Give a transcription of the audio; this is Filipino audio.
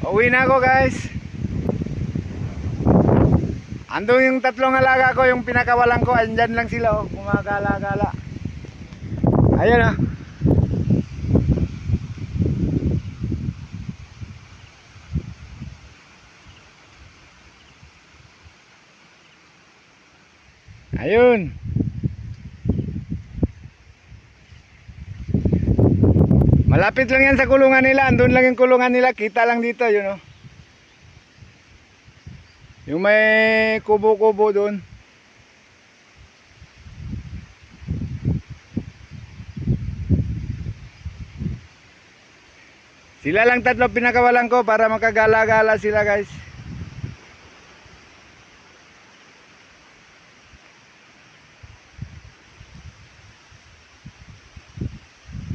Uwi na ako guys. Andun yung tatlong alaga ko, yung pinakawalan ko, andyan lang sila oh, gumagala-gala. Ayun oh. Ayun. Malapit lang yan sa kulungan nila. Andun lang yung kulungan nila. Kita lang dito, yun oh. Yung may kubo-kubo dun. Sila lang tatlo pinakawalan ko para makagala-gala sila guys.